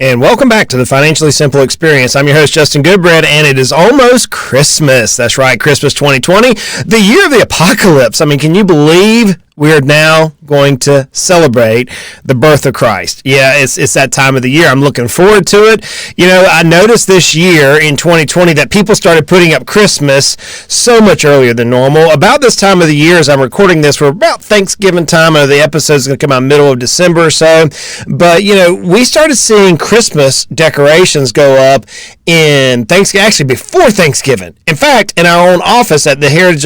And welcome back to the Financially Simple Experience. I'm your host, Justin Goodbread, and it is almost Christmas. That's right, Christmas 2020, the year of the apocalypse. I mean, can you believe we are now going to celebrate the birth of Christ? Yeah, it's that time of the year. I'm looking forward to it. You know, I noticed this year in 2020 that people started putting up Christmas so much earlier than normal. About this time of the year, as I'm recording this, we're about Thanksgiving time. The episode's going to come out middle of December or so. But, you know, we started seeing Christmas decorations go up in Thanksgiving, actually before Thanksgiving. In fact, in our own office at the Heritage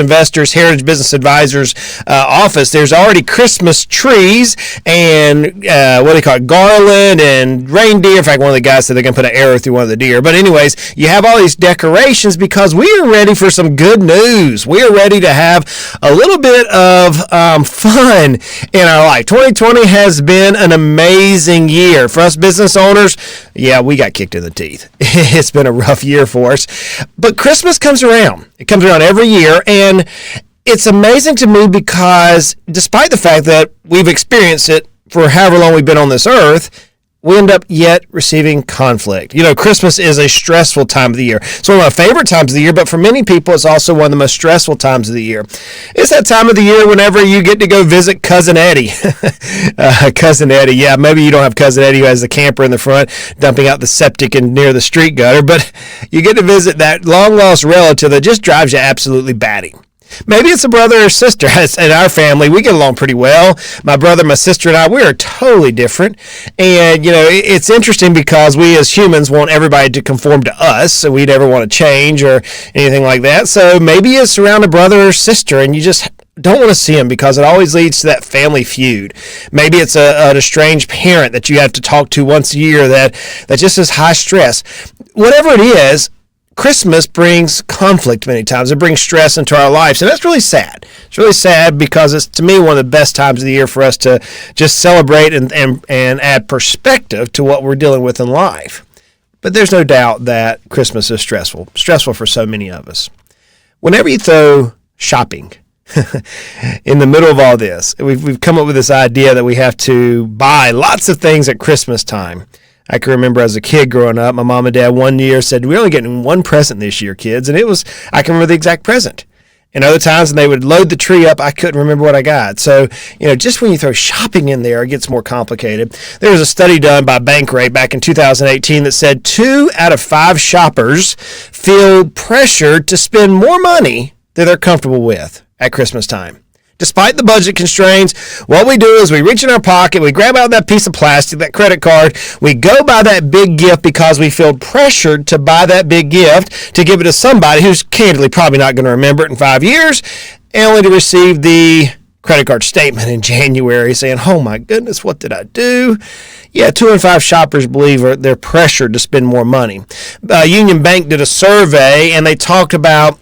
Business Advisors office, there's already Christmas trees and garland and reindeer. In fact, one of the guys said they're going to put an arrow through one of the deer. But anyways, you have all these decorations because we are ready for some good news. We are ready to have a little bit of fun in our life. 2020 has been an amazing year. For us business owners, yeah, we got kicked in the teeth. It's been a rough year for us. But Christmas comes around. It comes around every year, and it's amazing to me because despite the fact that we've experienced it for however long we've been on this earth, we end up yet receiving conflict. You know, Christmas is a stressful time of the year. It's one of my favorite times of the year, but for many people, it's also one of the most stressful times of the year. It's that time of the year whenever you get to go visit Cousin Eddie. Cousin Eddie, yeah, maybe you don't have Cousin Eddie who has the camper in the front dumping out the septic and near the street gutter, but you get to visit that long-lost relative that just drives you absolutely batty. Maybe it's a brother or sister. In our family, we get along pretty well. My brother, my sister, and I, we are totally different. And, you know, it's interesting because we as humans want everybody to conform to us, so we never want to change or anything like that. So maybe it's around a brother or sister, and you just don't want to see them because it always leads to that family feud. Maybe it's an estranged parent that you have to talk to once a year that just is high stress. Whatever it is, Christmas brings conflict many times. It brings stress into our lives, and that's really sad. It's really sad because it's, to me, one of the best times of the year for us to just celebrate and add perspective to what we're dealing with in life. But there's no doubt that Christmas is stressful for so many of us. Whenever you throw shopping in the middle of all this, we've come up with this idea that we have to buy lots of things at Christmas time. I can remember as a kid growing up, my mom and dad one year said, "We're only getting one present this year, kids." And I can remember the exact present. And other times when they would load the tree up, I couldn't remember what I got. So, you know, just when you throw shopping in there, it gets more complicated. There was a study done by Bankrate back in 2018 that said 2 out of 5 shoppers feel pressured to spend more money than they're comfortable with at Christmas time. Despite the budget constraints, what we do is we reach in our pocket, we grab out that piece of plastic, that credit card, we go buy that big gift because we feel pressured to buy that big gift to give it to somebody who's candidly probably not going to remember it in 5 years, and only to receive the credit card statement in January saying, "Oh my goodness, what did I do?" Yeah, 2 in 5 shoppers believe they're pressured to spend more money. Union Bank did a survey, and they talked about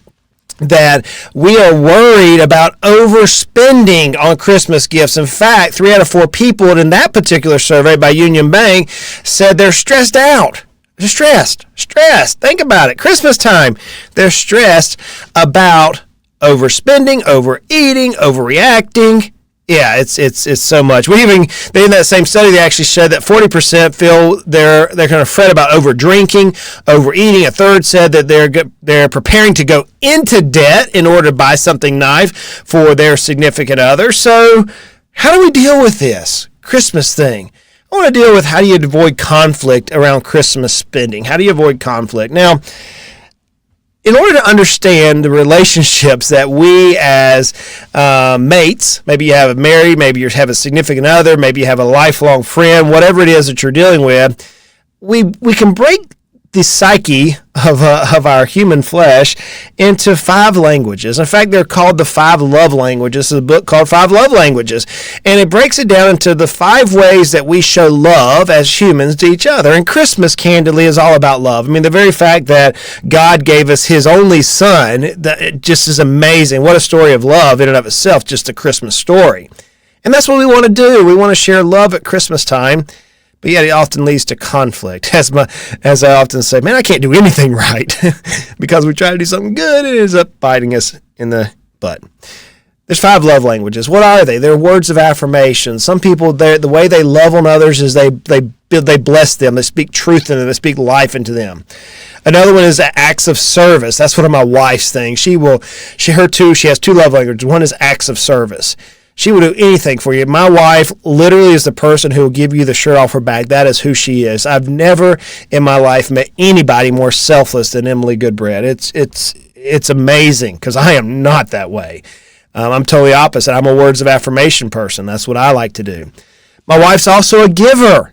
that we are worried about overspending on Christmas gifts. In fact, 3 out of 4 people in that particular survey by Union Bank said they're stressed out. They're stressed. Think about it. Christmas time. They're stressed about overspending, overeating, overreacting. Yeah, it's so much. They in that same study, they actually said that 40% feel they're going to fret about over drinking, overeating. A third said that they're preparing to go into debt in order to buy something nice for their significant other. So, how do we deal with this Christmas thing? I want to deal with how do you avoid conflict around Christmas spending? How do you avoid conflict? Now, in order to understand the relationships that we as mates, maybe you have married, maybe you have a significant other, maybe you have a lifelong friend, whatever it is that you're dealing with, we can break the psyche of our human flesh into 5 languages. In fact, they're called the 5 love languages. There's a book called 5 Love Languages. And it breaks it down into the 5 ways that we show love as humans to each other. And Christmas, candidly, is all about love. I mean, the very fact that God gave us his only son, that just is amazing. What a story of love in and of itself, just a Christmas story. And that's what we want to do. We want to share love at Christmas time. But yet it often leads to conflict. As I often say, man, I can't do anything right because we try to do something good and it ends up biting us in the butt. There's 5 love languages. What are they? They're words of affirmation. Some people, the way they love on others is they they bless them, they speak truth into them, they speak life into them. Another one is acts of service. That's one of my wife's things. She has two love languages. One is acts of service. She will do anything for you. My wife literally is the person who will give you the shirt off her back. That is who she is. I've never in my life met anybody more selfless than Emily Goodbread. It's amazing because I am not that way. I'm totally opposite. I'm a words of affirmation person. That's what I like to do. My wife's also a giver.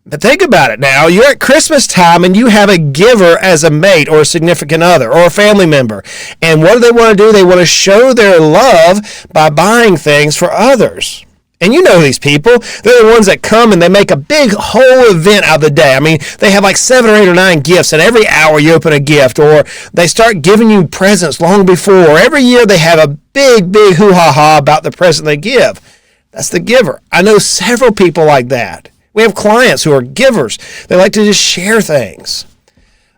But think about it now. You're at Christmas time and you have a giver as a mate or a significant other or a family member. And what do they want to do? They want to show their love by buying things for others. And you know these people. They're the ones that come and they make a big whole event out of the day. I mean, they have like 7 or 8 or 9 gifts, and every hour you open a gift, or they start giving you presents long before. Every year they have a big hoo-ha-ha about the present they give. That's the giver. I know several people like that. We have clients who are givers. They like to just share things.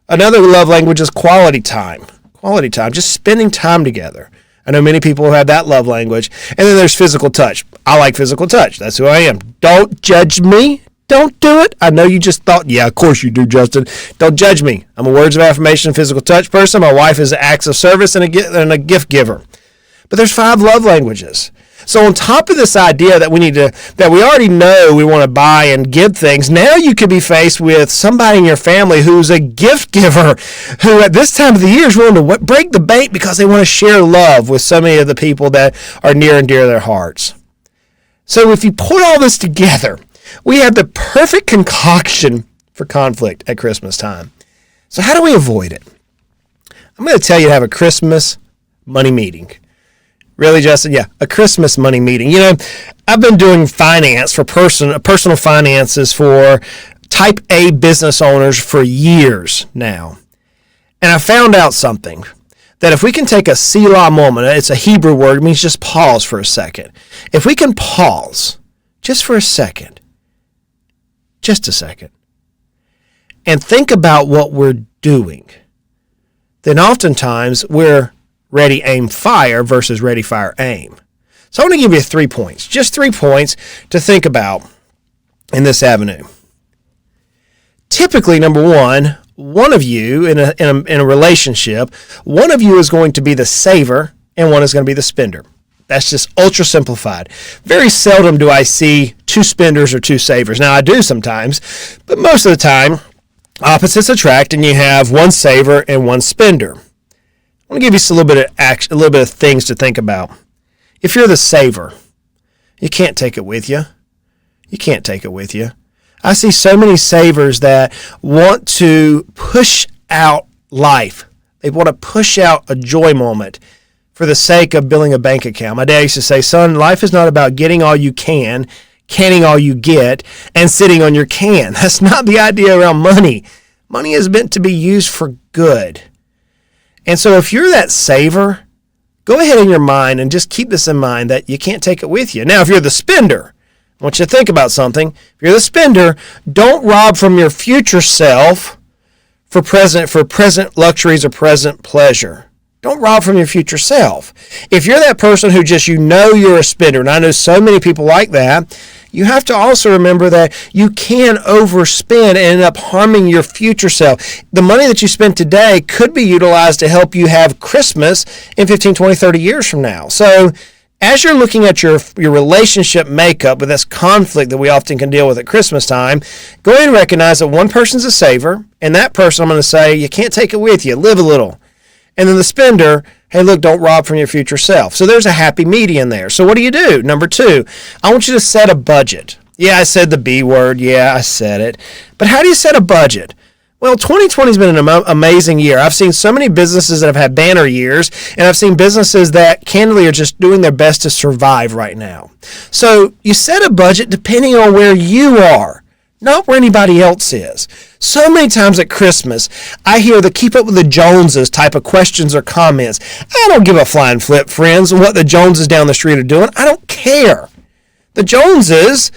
Another love language is quality time. Quality time, just spending time together. I know many people who have that love language. And then there's physical touch. I like physical touch. That's who I am. Don't judge me. Don't do it. I know you just thought, yeah, of course you do, Justin. Don't judge me. I'm a words of affirmation, physical touch person. My wife is acts of service and a gift giver. But there's 5 love languages. So on top of this idea that we already know we want to buy and give things, now you could be faced with somebody in your family who's a gift giver, who at this time of the year is willing to break the bank because they want to share love with so many of the people that are near and dear to their hearts. So if you put all this together, we have the perfect concoction for conflict at Christmas time. So how do we avoid it? I'm going to tell you to have a Christmas money meeting. Really, Justin? Yeah, a Christmas money meeting. You know, I've been doing finance for personal finances for type A business owners for years now. And I found out something, that if we can take a Selah moment, it's a Hebrew word, it means just pause for a second. If we can pause just for a second, just a second, and think about what we're doing, then oftentimes we're ready, aim, fire versus ready, fire, aim. So I'm going to give you 3 points, just 3 points to think about in this avenue. Typically, number one of you in a relationship, one of you is going to be the saver and one is going to be the spender. That's just ultra simplified. Very seldom do I see 2 spenders or 2 savers. Now I do sometimes, but most of the time, opposites attract, and you have one saver and one spender. I want to give you a little bit of things to think about. If you're the saver, you can't take it with you. You can't take it with you. I see so many savers that want to push out life. They want to push out a joy moment for the sake of building a bank account. My dad used to say, son, life is not about getting all you can, canning all you get, and sitting on your can. That's not the idea around money. Money is meant to be used for good. And so if you're that saver, go ahead in your mind and just keep this in mind that you can't take it with you. Now, if you're the spender, I want you to think about something. If you're the spender, don't rob from your future self for present luxuries or present pleasure. Don't rob from your future self. If you're that person who just, you're a spender, and I know so many people like that, you have to also remember that you can overspend and end up harming your future self. The money that you spend today could be utilized to help you have Christmas in 15, 20, 30 years from now. So as you're looking at your relationship makeup with this conflict that we often can deal with at Christmas time, go ahead and recognize that one person's a saver, and that person, I'm going to say, you can't take it with you. Live a little. And then the spender, hey, look, don't rob from your future self. So there's a happy median there. So what do? Number 2, I want you to set a budget. Yeah, I said the B word. Yeah, I said it. But how do you set a budget? Well, 2020 has been an amazing year. I've seen so many businesses that have had banner years, and I've seen businesses that candidly are just doing their best to survive right now. So you set a budget depending on where you are, not where anybody else is. So many times at Christmas, I hear the keep up with the Joneses type of questions or comments. I don't give a flying flip, friends, what the Joneses down the street are doing. I don't care. The Joneses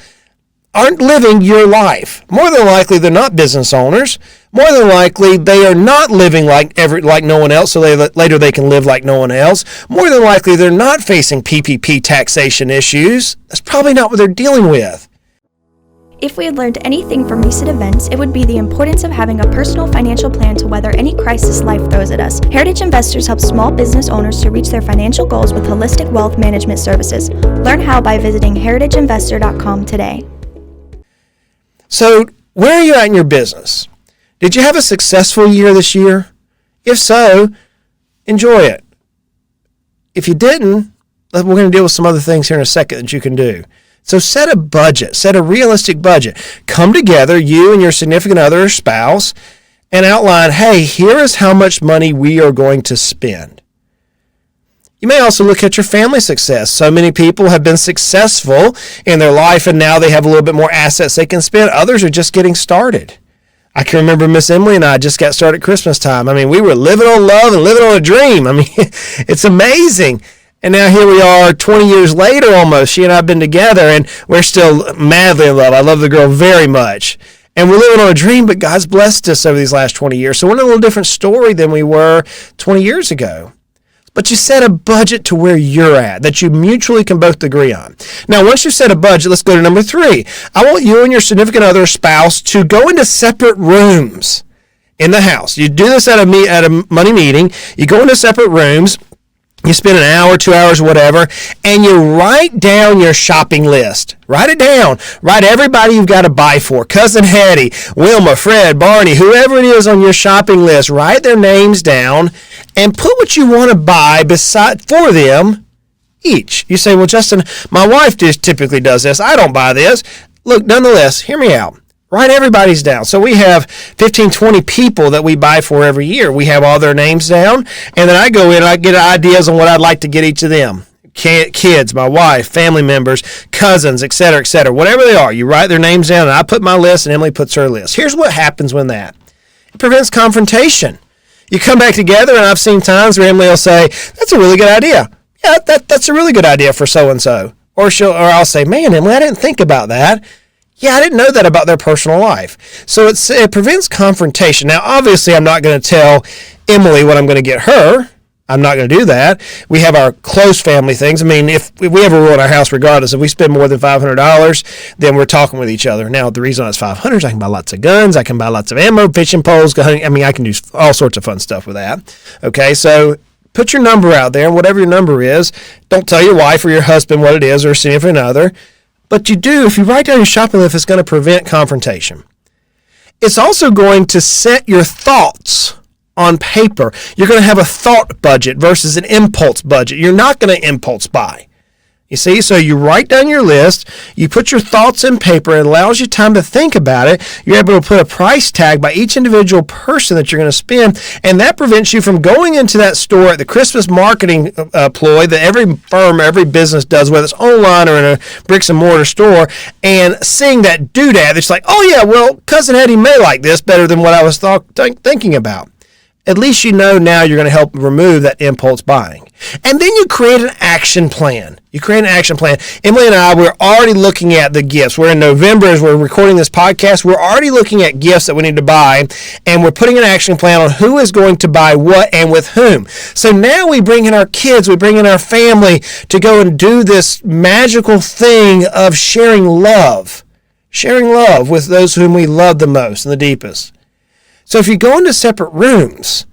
aren't living your life. More than likely, they're not business owners. More than likely, they are not living like no one else, so later they can live like no one else. More than likely, they're not facing PPP taxation issues. That's probably not what they're dealing with. If we had learned anything from recent events, it would be the importance of having a personal financial plan to weather any crisis life throws at us. Heritage Investors helps small business owners to reach their financial goals with holistic wealth management services. Learn how by visiting heritageinvestor.com today. So, where are you at in your business? Did you have a successful year this year? If so, enjoy it. If you didn't, we're going to deal with some other things here in a second that you can do. So set a budget, set a realistic budget. Come together, you and your significant other or spouse, and outline, hey, here is how much money we are going to spend. You may also look at your family success. So many people have been successful in their life and now they have a little bit more assets they can spend. Others are just getting started. I can remember Miss Emily and I just got started at Christmas time. I mean, we were living on love and living on a dream. I mean, it's amazing. And now here we are 20 years later almost. She and I have been together and we're still madly in love. I love the girl very much. And we're living on a dream, but God's blessed us over these last 20 years. So we're in a little different story than we were 20 years ago. But you set a budget to where you're at, that you mutually can both agree on. Now, once you set a budget, let's go to number 3. I want you and your significant other or spouse to go into separate rooms in the house. You do this at a money meeting. You go into separate rooms. You spend an hour, 2 hours, whatever, and you write down your shopping list. Write it down. Write everybody you've got to buy for. Cousin Hattie, Wilma, Fred, Barney, whoever it is on your shopping list. Write their names down and put what you want to buy for them each. You say, well, Justin, my wife just typically does this. I don't buy this. Look, nonetheless, hear me out. Write everybody's down. So we have 15, 20 people that we buy for every year. We have all their names down, and then I go in and I get ideas on what I'd like to get each of them. Kids, my wife, family members, cousins, etc., etc. Whatever they are, you write their names down, and I put my list, and Emily puts her list. Here's what happens when that. It prevents confrontation. You come back together, and I've seen times where Emily will say, that's a really good idea. Yeah, that's a really good idea for so-and-so. Or I'll say, man, Emily, I didn't think about that. Yeah, I didn't know that about their personal life. So it prevents confrontation. Now, obviously, I'm not going to tell Emily what I'm going to get her. I'm not going to do that. We have our close family things. I mean, if we have a rule in our house, regardless, if we spend more than $500, then we're talking with each other. Now, the reason it's $500 is I can buy lots of guns. I can buy lots of ammo, fishing poles. I mean, I can do all sorts of fun stuff with that. Okay, so put your number out there, and whatever your number is, don't tell your wife or your husband what it is or significant other. But you do, if you write down your shopping list, it's going to prevent confrontation. It's also going to set your thoughts on paper. You're going to have a thought budget versus an impulse budget. You're not going to impulse buy. You see, so you write down your list, you put your thoughts in paper, it allows you time to think about it. You're able to put a price tag by each individual person that you're going to spend, and that prevents you from going into that store at the Christmas marketing ploy that every firm, every business does, whether it's online or in a bricks and mortar store, and seeing that doodad that's like, oh yeah, well, Cousin Eddie may like this better than what I was thinking about. At least you know now you're going to help remove that impulse buying. And then you create an action plan. Emily and I, we're already looking at the gifts. We're in November as we're recording this podcast. We're already looking at gifts that we need to buy, and we're putting an action plan on who is going to buy what and with whom. So now we bring in our kids, we bring in our family to go and do this magical thing of sharing love with those whom we love the most and the deepest. So if you go into separate rooms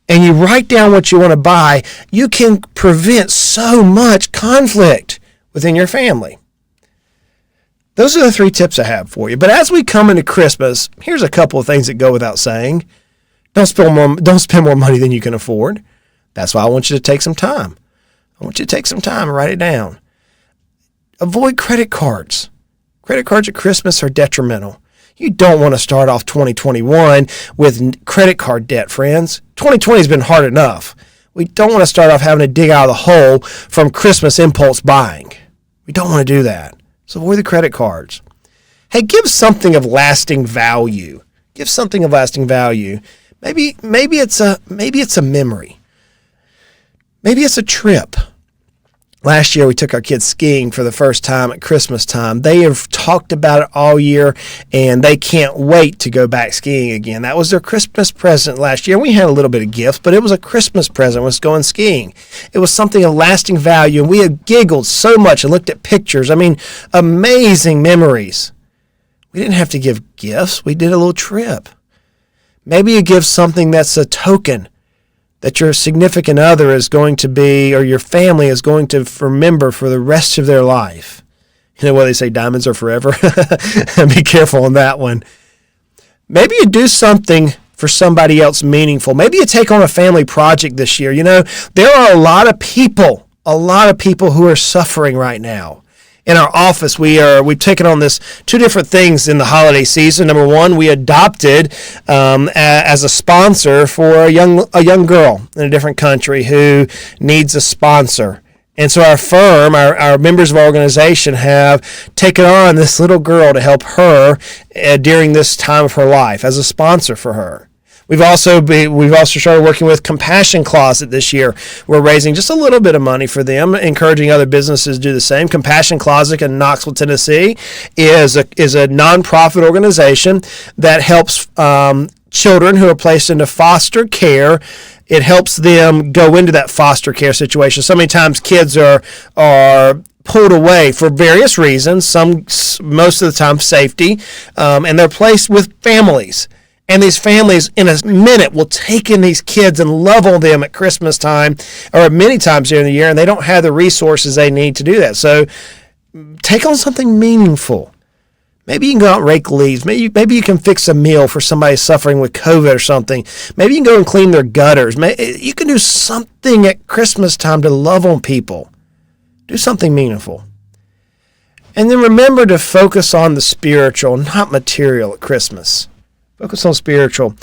and you write down what you want to buy, you can prevent so much conflict within your family. Those are the 3 tips I have for you. But as we come into Christmas, here's a couple of things that go without saying. Don't spend more money than you can afford. That's why I want you to take some time. I want you to take some time and write it down. Avoid credit cards. Credit cards at Christmas are detrimental. You don't want to start off 2021 with credit card debt, friends. 2020 has been hard enough. We don't want to start off having to dig out of the hole from Christmas impulse buying. We don't want to do that. So avoid the credit cards. Hey, give something of lasting value. Maybe it's a memory. Maybe it's a trip. Last year, we took our kids skiing for the first time at Christmas time. They have talked about it all year, and they can't wait to go back skiing again. That was their Christmas present last year. We had a little bit of gifts, but it was a Christmas present, was going skiing. It was something of lasting value, and we had giggled so much and looked at pictures. I mean, amazing memories. We didn't have to give gifts. We did a little trip. Maybe you give something that's a token that your significant other is going to be, or your family is going to remember for the rest of their life. You know what they say, diamonds are forever? Be careful on that one. Maybe you do something for somebody else meaningful. Maybe you take on a family project this year. You know, there are a lot of people who are suffering right now. In our office, we've taken on two different things in the holiday season. Number one, we adopted as a sponsor for a young girl in a different country who needs a sponsor. And so our firm, our members of our organization have taken on this little girl to help her during this time of her life as a sponsor for her. We've also started working with Compassion Closet this year. We're raising just a little bit of money for them, encouraging other businesses to do the same. Compassion Closet in Knoxville, Tennessee is a nonprofit organization that helps children who are placed into foster care. It helps them go into that foster care situation. So many times kids are pulled away for various reasons, most of the time safety, and they're placed with families. And these families, in a minute, will take in these kids and love on them at Christmas time or many times during the year, and they don't have the resources they need to do that. So take on something meaningful. Maybe you can go out and rake leaves. Maybe you can fix a meal for somebody suffering with COVID or something. Maybe you can go and clean their gutters. You can do something at Christmas time to love on people. Do something meaningful. And then remember to focus on the spiritual, not material at Christmas. Focus on spiritual.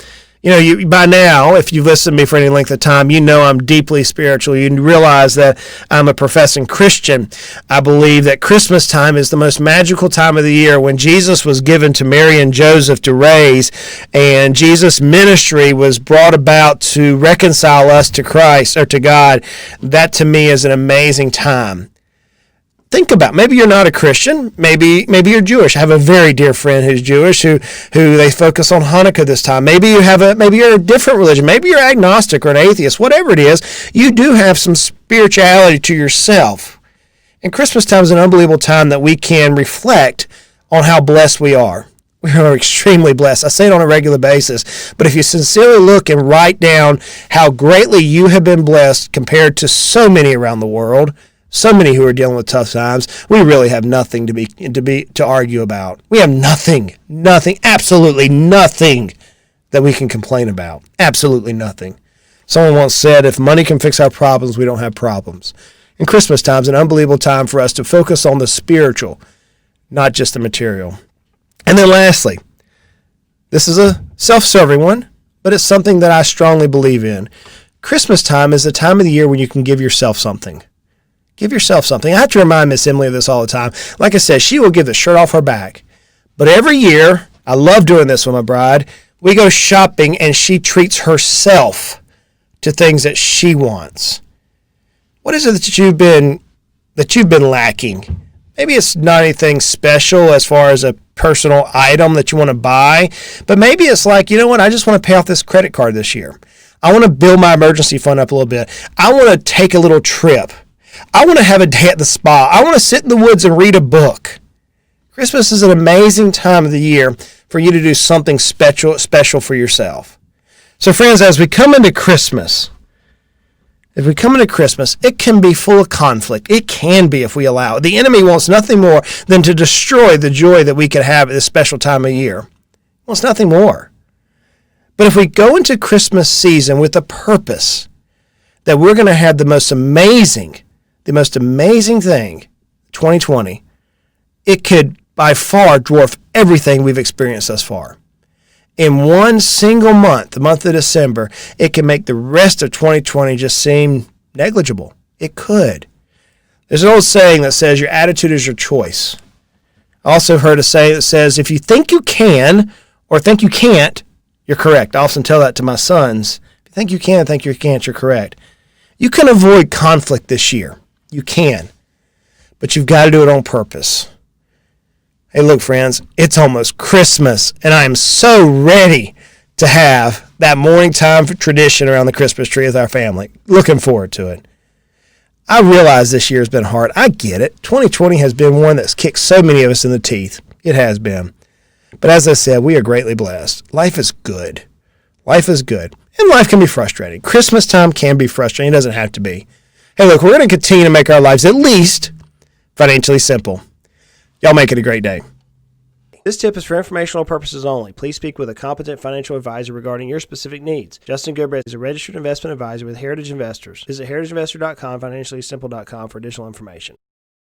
You know, by now, if you've listened to me for any length of time, you know I'm deeply spiritual. You realize that I'm a professing Christian. I believe that Christmas time is the most magical time of the year when Jesus was given to Mary and Joseph to raise, and Jesus' ministry was brought about to reconcile us to Christ or to God. That to me is an amazing time. Think about, maybe you're not a Christian, maybe you're Jewish. I have a very dear friend who's Jewish who they focus on Hanukkah this time. Maybe you're a different religion. Maybe you're agnostic or an atheist. Whatever it is, you do have some spirituality to yourself. And Christmas time is an unbelievable time that we can reflect on how blessed we are. We are extremely blessed. I say it on a regular basis. But if you sincerely look and write down how greatly you have been blessed compared to so many around the world, so many who are dealing with tough times, we really have nothing to argue about. We have nothing, absolutely nothing that we can complain about. Absolutely nothing. Someone once said, if money can fix our problems, we don't have problems. And Christmas time is an unbelievable time for us to focus on the spiritual, not just the material. And then lastly, this is a self-serving one, but it's something that I strongly believe in. Christmas time is the time of the year when you can give yourself something. Give yourself something. I have to remind Miss Emily of this all the time. Like I said, she will give the shirt off her back. But every year, I love doing this with my bride, we go shopping and she treats herself to things that she wants. What is it that you've been lacking? Maybe it's not anything special as far as a personal item that you want to buy, but maybe it's like, you know what, I just want to pay off this credit card this year. I want to build my emergency fund up a little bit. I want to take a little trip. I want to have a day at the spa. I want to sit in the woods and read a book. Christmas is an amazing time of the year for you to do something special for yourself. So friends, as we come into Christmas, it can be full of conflict. It can be if we allow it. The enemy wants nothing more than to destroy the joy that we could have at this special time of year. He wants nothing more. But if we go into Christmas season with a purpose that we're going to have the most amazing thing, 2020, it could by far dwarf everything we've experienced thus far. In one single month, the month of December, it can make the rest of 2020 just seem negligible. It could. There's an old saying that says your attitude is your choice. I also heard a saying that says if you think you can or think you can't, you're correct. I often tell that to my sons. If you think you can, think you can't, you're correct. You can avoid conflict this year. You can. But you've got to do it on purpose. Hey, look, friends, it's almost Christmas, and I am so ready to have that morning time tradition around the Christmas tree with our family. Looking forward to it. I realize this year's been hard. I get it. 2020 has been one that's kicked so many of us in the teeth. It has been. But as I said, we are greatly blessed. Life is good. Life is good. And life can be frustrating. Christmas time can be frustrating. It doesn't have to be. Hey, look, we're going to continue to make our lives at least financially simple. Y'all make it a great day. This tip is for informational purposes only. Please speak with a competent financial advisor regarding your specific needs. Justin Goodbread is a registered investment advisor with Heritage Investors. Visit heritageinvestor.com, financiallysimple.com for additional information.